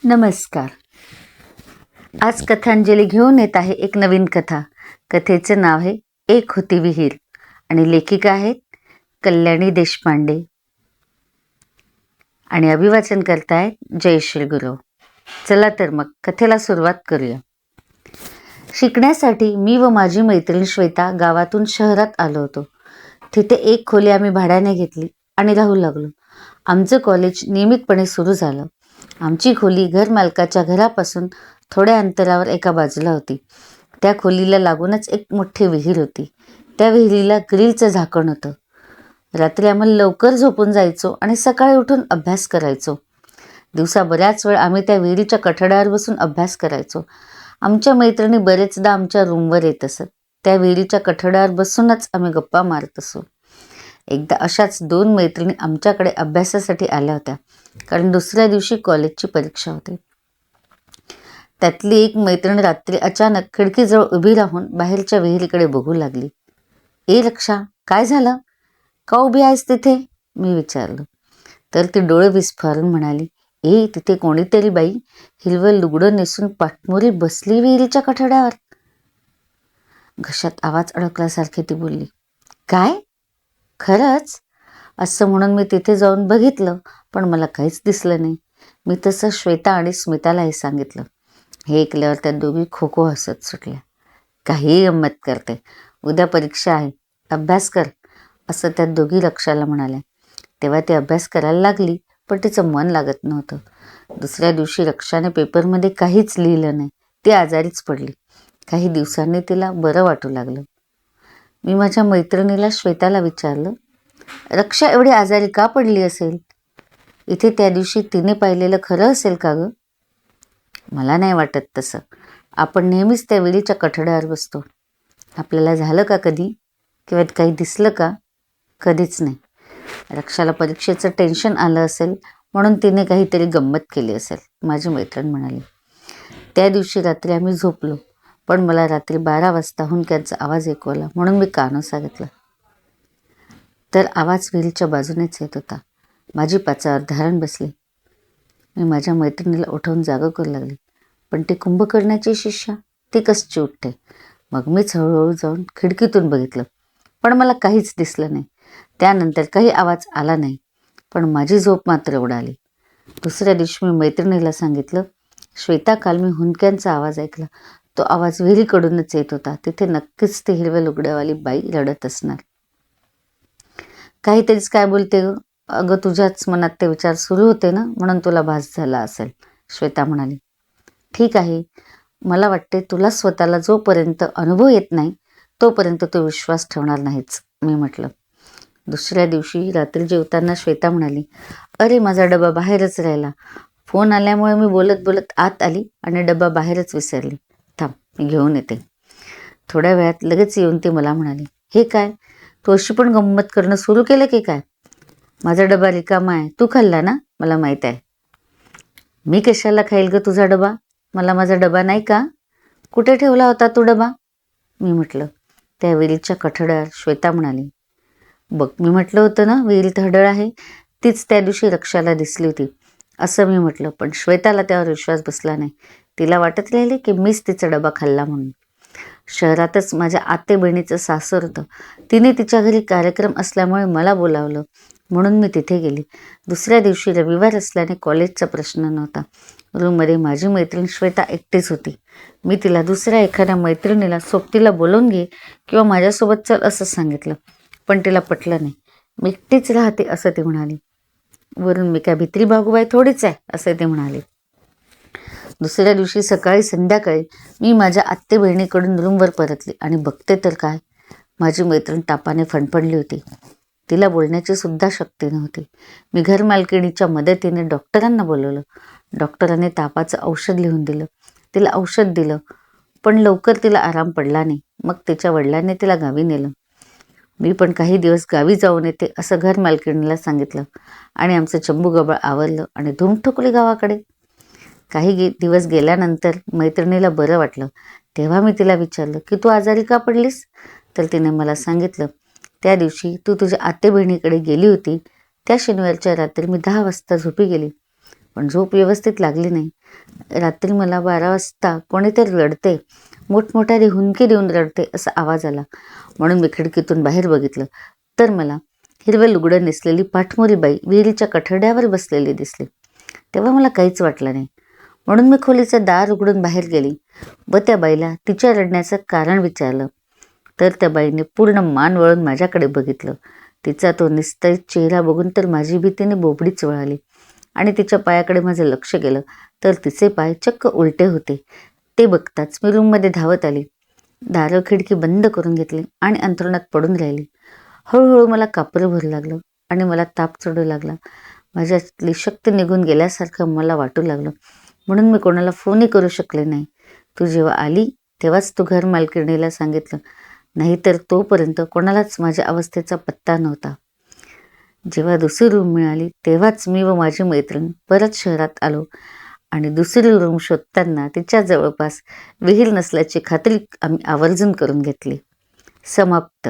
नमस्कार. आज कथांजली घेऊन येत आहे एक नवीन कथा. कथेचे नाव आहे एक होती विहीर आणि लेखिका आहेत कल्याणी देशपांडे आणि अभिवाचन करतायत जयश्री गुरव. चला तर मग कथेला सुरुवात करूया. शिकण्यासाठी मी व माझी मैत्रीण श्वेता गावातून शहरात आलो होतो. तिथे एक खोली आम्ही भाड्याने घेतली आणि राहू लागलो. आमचं कॉलेज नियमितपणे सुरू झालं. आमची खोली घरमालकाच्या घरापासून थोड्या अंतरावर एका बाजूला होती. त्या खोलीला लागूनच एक मोठी विहीर होती. त्या विहिरीला ग्रिलचं झाकण होतं. रात्री आम्हाला लवकर झोपून जायचो आणि सकाळी उठून अभ्यास करायचो. दिवसा बऱ्याच वेळ आम्ही त्या विहिरीच्या कठड्यावर बसून अभ्यास करायचो. आमच्या मैत्रिणी बरेचदा आमच्या रूमवर येत असत. त्या विहिरीच्या कठड्यावर बसूनच आम्ही गप्पा मारत असो. एकदा अशाच 2 मैत्रिणी आमच्याकडे अभ्यासासाठी आल्या होत्या, कारण दुसऱ्या दिवशी कॉलेजची परीक्षा होती. त्यातली एक मैत्रीण रात्री अचानक खिडकीजवळ उभी राहून बाहेरच्या विहिरीकडे बघू लागली. ए रक्षा, काय झालं? का उभी आहेस तिथे? मी विचारलं. तर ती डोळे विस्फारून म्हणाली, ए तिथे कोणीतरी बाई हिरवं लुगडं नेसून पाठमोरी बसली विहिरीच्या कठड्यावर. घशात आवाज अडकल्यासारखी ती बोलली. काय? खरंच? असं म्हणून मी तिथे जाऊन बघितलं, पण मला काहीच दिसलं नाही. मी तसं श्वेता आणि स्मितालाही सांगितलं. हे ऐकल्यावर त्या दोघी खो खो हसत सुटल्या. काही गंमत करते, उद्या परीक्षा आहे, अभ्यास कर, असं त्या दोघी रक्षाला म्हणाल्या. तेव्हा ती अभ्यास करायला लागली, पण तिचं मन लागत नव्हतं. दुसऱ्या दिवशी रक्षाने पेपरमध्ये काहीच लिहिलं नाही. ती आजारीच पडली. काही दिवसांनी तिला बरं वाटू लागलं. मी माझ्या मैत्रिणीला श्वेताला विचारलं, रक्षा एवढी आजारी का पडली असेल? इथे त्या दिवशी तिने पाहिलेलं खरं असेल का गं? मला नाही वाटत तसं. आपण नेहमीच त्या विहिरीच्या कठड्यावर बसतो. आपल्याला झालं का कधी? किंवा काही दिसलं का? कधीच नाही. रक्षाला परीक्षेचं टेन्शन आलं असेल म्हणून तिने काहीतरी गंमत केली असेल, माझी मैत्रीण म्हणाली. त्या दिवशी रात्री आम्ही झोपलो, पण मला रात्री 12 वाजता हुंदक्यांचा आवाज ऐकू आला, म्हणून मी कानोसा घेतला. तर आवाज विहिरीच्या बाजूनेच येत होता. माझी पाचावर धारण बसली. मी माझ्या मैत्रिणीला उठवून जागं करू लागली, पण ती कुंभकर्णाची शिष्या, ती कशी उठते? मग मीच हळूहळू जाऊन खिडकीतून बघितलं, पण मला काहीच दिसलं नाही. त्यानंतर काही आवाज आला नाही, पण माझी झोप मात्र उडाली. दुसऱ्या दिवशी मी मैत्रिणीला सांगितलं, श्वेता, काल मी हुंदक्यांचा आवाज ऐकला. तो आवाज विहिरीकडूनच येत होता. तिथे नक्कीच ती हिरव्या लुगड्यावाली बाई रडत असणार. काहीतरीच काय बोलते ग? अगं तुझ्याच मनात ते विचार सुरू होते ना, म्हणून तुला भास झाला असेल, श्वेता म्हणाली. ठीक आहे, मला वाटते तुला स्वतःला जोपर्यंत अनुभव येत नाही तोपर्यंत तू विश्वास ठेवणार नाहीच, मी म्हटलं. दुसऱ्या दिवशी रात्री जेवताना श्वेता म्हणाली, अरे माझा डबा बाहेरच राहिला. फोन आल्यामुळे मी बोलत बोलत आत आली आणि डबा बाहेरच विसरली. थांब, मी घेऊन येते. थोड्या वेळात लगेच येऊन ती मला म्हणाली, हे काय, तू अशी पण गंमत करणं सुरू केलं की काय? माझा डबा रिकामा आहे, तू खाल्ला ना, मला माहीत आहे. मी कशाला खाईल ग तुझा डबा? मला माझा डबा नाही का? कुठे ठेवला होता तू डबा? मी म्हटलं. त्या विहिरीच्या कठड्यावर, श्वेता म्हणाली. बघ, मी म्हटलं होतं ना विहिरीत हडळ आहे, तीच त्या दिवशी रक्षाला दिसली होती, असं मी म्हटलं. पण श्वेताला त्यावर विश्वास बसला नाही. तिला वाटत राहिले की मीच तिचा डबा खाल्ला म्हणून. शहरातच माझ्या आते बहिणीचं सासर होतं. तिने तिच्या घरी कार्यक्रम असल्यामुळे मला बोलावलं, म्हणून मी तिथे गेली. दुसऱ्या दिवशी रविवार असल्याने कॉलेजचा प्रश्न नव्हता. रूममध्ये माझी मैत्रीण श्वेता एकटीच होती. मी तिला दुसऱ्या एखाद्या मैत्रिणीला सोबतीला बोलवून घे किंवा माझ्यासोबत चल असं सांगितलं, पण तिला पटलं नाही. मी एकटीच राहते असं ती म्हणाली. वरून मी काय भित्री भागूबाई थोडीच आहे असं ती म्हणाली. दुसऱ्या दिवशी सकाळी संध्याकाळी मी माझ्या आत्ते बहिणीकडून रूमवर परतली आणि बघते तर काय, माझी मैत्रीण तापाने फणफणली होती. तिला बोलण्याची सुद्धा शक्ती नव्हती. मी घरमालकिणीच्या मदतीने डॉक्टरांना बोलवलं. डॉक्टरांनी तापाचं औषध लिहून दिलं. तिला औषध दिलं, पण लवकर तिला आराम पडला नाही. मग तिच्या वडिलांनी तिला गावी नेलं. मी पण काही दिवस गावी जाऊन येते असं घरमालकिणीला सांगितलं आणि आमचं चंबूगबळ आवरलं आणि धूम ठोकली गावाकडे. काही दिवस गेल्यानंतर मैत्रिणीला बरं वाटलं. तेव्हा मी तिला विचारलं की तू आजारी का पडलीस? तर तिने मला सांगितलं, त्या दिवशी तू तुझ्या आते बहिणीकडे गेली होती, त्या शनिवारच्या रात्री मी 10 वाजता झोपी गेली. पण झोप व्यवस्थित लागली नाही. रात्री मला 12 वाजता कोणीतरी रडते, मोठमोठाली हुंकी देऊन रडते असा आवाज आला. म्हणून मी खिडकीतून बाहेर बघितलं तर मला हिरवं लुगडं नेसलेली पाठमोरी बाई विहिरीच्या कठड्यावर बसलेली दिसली. तेव्हा मला काहीच वाटलं नाही. म्हणून मी खोलीचं दार उघडून बाहेर गेली व त्या बाईला तिच्या रडण्याचं कारण विचारलं. तर त्या बाईने पूर्ण मान वळून माझ्याकडे बघितलं. तिचा तो निस्तळित चेहरा बघून तर माझी भीतीने बोबडीच वळाली आणि तिच्या पायाकडे माझं लक्ष गेलं तर तिचे पाय चक्क उलटे होते. ते बघताच मी रूममध्ये धावत आली. दारं खिडकी बंद करून घेतली आणि अंथरुणात पडून राहिली. हळूहळू मला कापरं भरू लागलं आणि मला ताप चढू लागला. माझ्यातली शक्ती निघून गेल्यासारखं मला वाटू लागलं. म्हणून मी कोणाला फोनही करू शकले नाही. तू जेव्हा आली तेव्हाच तू घर मालकिणीला सांगितलं, नाहीतर तोपर्यंत कोणालाच माझ्या अवस्थेचा पत्ता नव्हता. जेव्हा दुसरी रूम मिळाली तेव्हाच मी व माझी मैत्रीण परत शहरात आलो आणि दुसरी रूम शोधताना तिच्या जवळपास विहीर नसल्याची खात्री आम्ही आवर्जून करून घेतली. समाप्त.